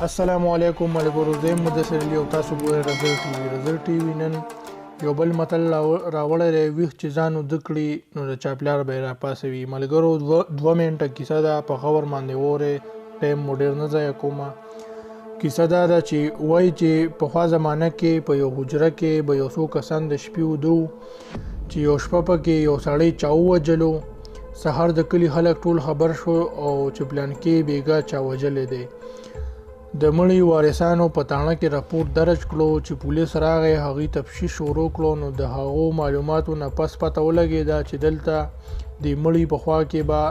السلام علیکم ملګرو، زه مدثر علی او تاسو ګورئ رزل ټي وي. نن یو بل متل راوړی دی، ویښ چې ځان وده کړي نو د چاپلار به یې راپاڅوي. ملګرو، 2 منټه کیسه ده، په غور باندې وورئ، ټایم مو ډېر نه ضایع کومه. کیسه دا ده چې وایي چې پخوا زمانه کې په یو حجره کې به یو څو کسان د شپې وده وو چې یو شپه پکې یو سړی چا ووجلو. سهار د کلي خلک ټول خبر شو او چې پلانکې بیګا چا وجلی دی. د مړي وارثانو په تاڼه کې راپور درج کړو چې پولیس راغی، هغوی تفتیش شروع کړو. نو د هغو معلوماتو نه پس پته ولګېده چې دلته د مړي په خوا کې به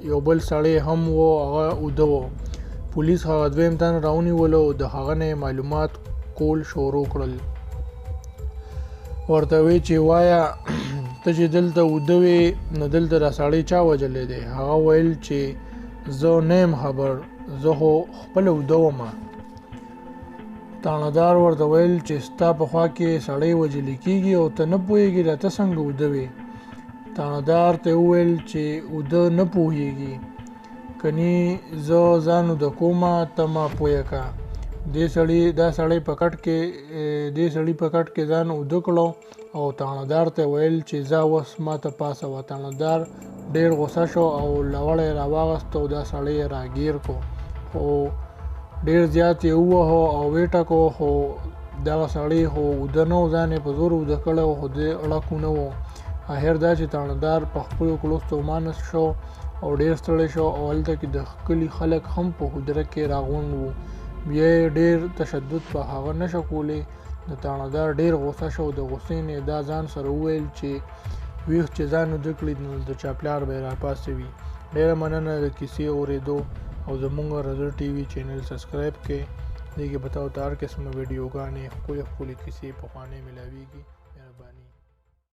یو بل سړی هم و، هغه وده و. پولیس هغه دویم تن راونیولو او د هغه نه معلومات کول شروع کړل. ورته وی چې وایه ته چې دلته وده وې نو دلته دا سړی چا وجلی دی؟ هغه ویل چې زه نه یم خبر، زه خو خپله وده ومه. تاڼهدار ورته ویل چې ستا په خوا کې سړی وجلی کېږي او ته نه پوهېږې، دا ته څنګه وده وې؟ تاڼهدار ته وویل چې وده نه پوهېږي، کني زه ځان وده کومه، ته ما پوهه که. دا سړی په کټ کې ځان وده کړو او تاڼهدار ته ویل چې ځه اوس ما ته پاڅوه. تاڼهدار ډېر غوسه شو او لوړی یې راواغست او دا سړی یې راګیر کو، خو ډېر زیات یې ووهو او ویې ټکو، خو دغه سړی خو وده نه و، ځان یې په زور وده کړی و، خو دی ړک ونه و. اخر دا چې تاڼهدار په خپلو کړو ستومانه شو او ډېر ستړی شو او هلته کې د کلي خلک هم په حجره کې راغونډ وو. بیا یې ډېر تشدد په هغه نشه کولی. د تاڼهدار ډېر غوسه شو، د غوسې نه دا ځان سره وویل چې ویښ چې ځان وده کړي نو د چاپلار به یې راپاڅوي. ډېره مننه د کیسې اورېدو او زموږ رزل ټي وي چینل سبسکرایب کړئ. دې کې به تاسو ته هر قسمه ویډیوګانې ښکلې ښکلې کیسې پخوانۍ میلاویږي. مهرباني.